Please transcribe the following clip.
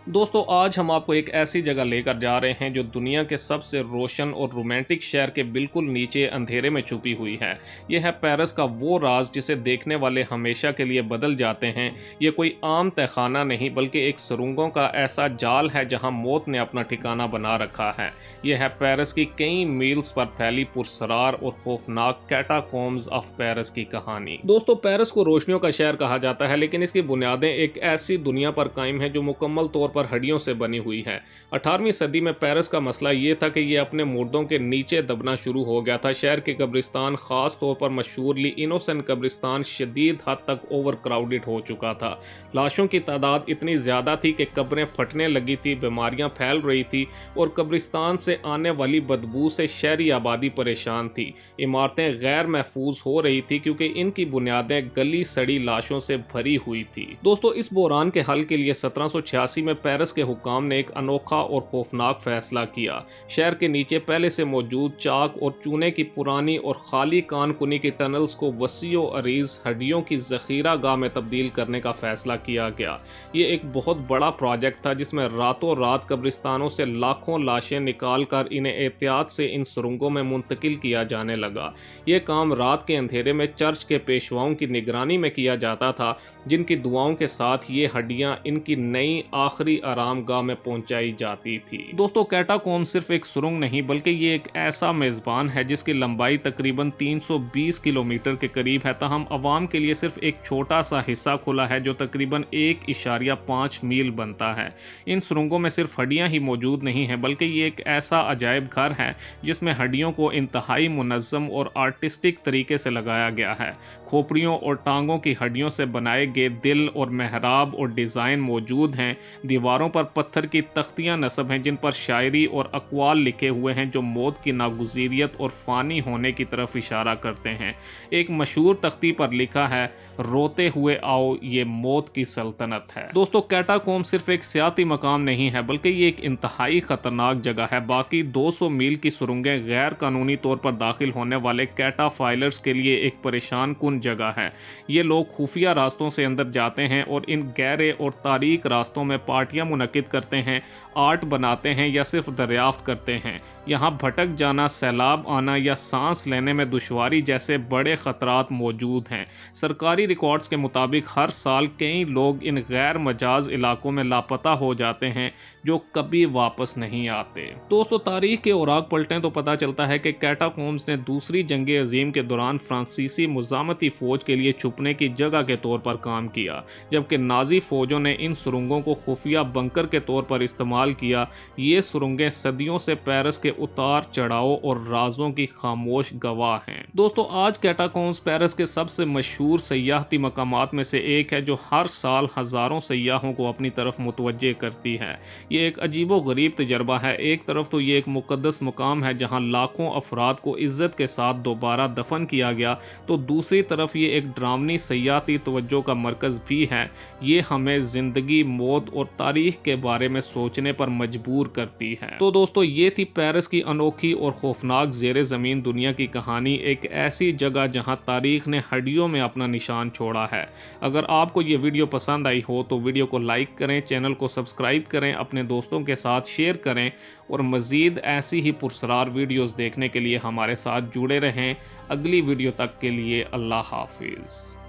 दोस्तों आज हम आपको एक ऐसी जगह लेकर जा रहे हैं जो दुनिया के सबसे रोशन और रोमांटिक शहर के बिल्कुल नीचे अंधेरे में छुपी हुई है। यह है पेरिस का वो राज जिसे देखने वाले हमेशा के लिए बदल जाते हैं। ये कोई आम तहखाना नहीं बल्कि एक सुरंगों का ऐसा जाल है जहां मौत ने अपना ठिकाना बना रखा है। यह है पेरिस की कई मील्स पर फैली पुरस्रार और खौफनाक कैटाकॉम्ब्स ऑफ पेरिस की कहानी। दोस्तों पेरिस को रोशनियों का शहर कहा जाता है, लेकिन इसकी बुनियादें एक ऐसी दुनिया पर कायम है जो मुकम्मल तौर पर हड्डियों से बनी हुई है। 18वीं सदी में पेरिस का मसला ये था कि ये अपने मुर्दों के नीचे दबना शुरू हो गया था। शहर के कब्रिस्तान, खास तौर पर मशहूर ली इनोसेंट कब्रिस्तान, शदीद हद तक ओवर क्राउडेड हो चुका था। लाशों की तादाद इतनी ज़्यादा थी कि कब्रें फटने लगी थी, बीमारियां फैल रही थी और कब्रिस्तान से आने वाली बदबू से शहरी आबादी परेशान थी। इमारतें गैर महफूज हो रही थी क्योंकि इनकी बुनियादें गली सड़ी लाशों से भरी हुई थी। दोस्तों इस बहरान के हल के लिए 1786 में पेरिस के हुक्काम ने एक अनोखा और खौफनाक फैसला किया। शहर के नीचे पहले से मौजूद चाक और चूने की पुरानी और खाली कान-कुनी की टनल्स को वसीओ अरीज हड्डियों की जखीरा गाह में तब्दील करने का फैसला किया गया। ये एक बहुत बड़ा प्रोजेक्ट था जिसमें रातों रात कब्रिस्तानों से लाखों लाशें निकाल कर इन्हें एहतियात से इन सुरंगों में मुंतकिल किया जाने लगा। ये काम रात के अंधेरे में चर्च के पेशवाओं की निगरानी में किया जाता था, जिनकी दुआओं के साथ ये हड्डियां इनकी नई आखिरी आरामगाह में पहुंचाई जाती थी। दोस्तों कैटाकॉम्ब सिर्फ एक सुरंग नहीं बल्कि ये एक ऐसा मेज़बान है जिसकी लंबाई तकरीबन 320 किलोमीटर के करीब है, ताहम अवाम के लिए सिर्फ एक छोटा सा हिस्सा खुला है जो तकरीबन 1.5 मील बनता है। इन सुरंगों में सिर्फ हड्डियां ही मौजूद नहीं हैं बल्कि ये एक ऐसा अजायब घर है जिसमें हड्डियों को इंतहाई मुनज़्ज़म और आर्टिस्टिक तरीके से लगाया गया है। खोपड़ियों और टांगों की हड्डियों से बनाए गए दिल और मेहराब और डिज़ाइन मौजूद हैं। दीवारों पर पत्थर की तख्तियां नस्ब हैं जिन पर शायरी और अक़वाल लिखे हुए हैं जो मौत की नागुज़ीरियत और फ़ानी होने की तरफ इशारा करते हैं। एक मशहूर तख्ती पर लिखा है, रोते हुए आओ ये मौत की सल्तनत है। दोस्तों कैटाकॉम्ब सिर्फ एक सियाती मकाम नहीं है बल्कि ये एक इंतहाई ख़तरनाक जगह है। बाकी 200 मील की सुरंगें गैर कानूनी तौर पर दाखिल होने वाले कैटाफाइलर्स के लिए एक परेशान कुन जगह है। ये लोग खुफिया रास्तों से अंदर जाते हैं और इन गहरे और तारीक रास्तों में पार्टियां मुनक्किद करते हैं, आर्ट बनाते हैं या सिर्फ दरियाफ्त करते हैं। यहाँ भटक जाना, सैलाब आना या सांस लेने में दुश्वारी जैसे बड़े ख़तरात मौजूद हैं। सरकारी रिकॉर्ड्स के मुताबिक हर साल कई लोग इन गैर मजाज इलाकों में लापता हो जाते हैं जो कभी वापस नहीं आते। दोस्तों तारीख के औराक पलटें तो पता चलता है कि कैटाकॉम्ब्स ने दूसरी जंग अजीम के दौरान फ्रांसीसी मुजामती फ़ौज के लिए छुपने की जगह के तौर पर काम किया, जबकि नाजी फ़ौजों ने इन सुरंगों को खुफिया बंकर के तौर पर इस्तेमाल किया। ये सुरंगें सदियों से पेरिस के उतार चढ़ाव और राजों की खामोश गवाह हैं। दोस्तों आज कैटाकॉम्ब्स पेरिस के सबसे मशहूर सयाहती मकामात में से एक है जो हर साल हज़ारों सयाहों को अपनी तरफ मुतवज्जे करती है। ये एक अजीबो गरीब तजर्बा है। एक तरफ तो ये एक मुक़द्दस मुकाम है जहाँ लाखों अफराद को इज़्ज़त के साथ दोबारा दफन किया गया, तो दूसरी तरफ ये एक ड्रामनी सयाहती तवज्जो का मरकज़ भी है। ये हमें ज़िंदगी, मौत और तारीख़ के बारे में सोचने पर मजबूर करती है। तो दोस्तों ये थी पेरिस की अनोखी और खौफनाक ज़ेरे ज़मीन दुनिया की कहानी, एक ऐसी जगह जहां तारीख़ ने हड्डियों में अपना निशान छोड़ा है। अगर आपको ये वीडियो पसंद आई हो तो वीडियो को लाइक करें, चैनल को सब्सक्राइब करें, अपने दोस्तों के साथ शेयर करें और मज़ीद ऐसी ही पुरस्कार वीडियोज़ देखने के लिए हमारे साथ जुड़े रहें। अगली वीडियो तक के लिए अल्लाह हाफिज़।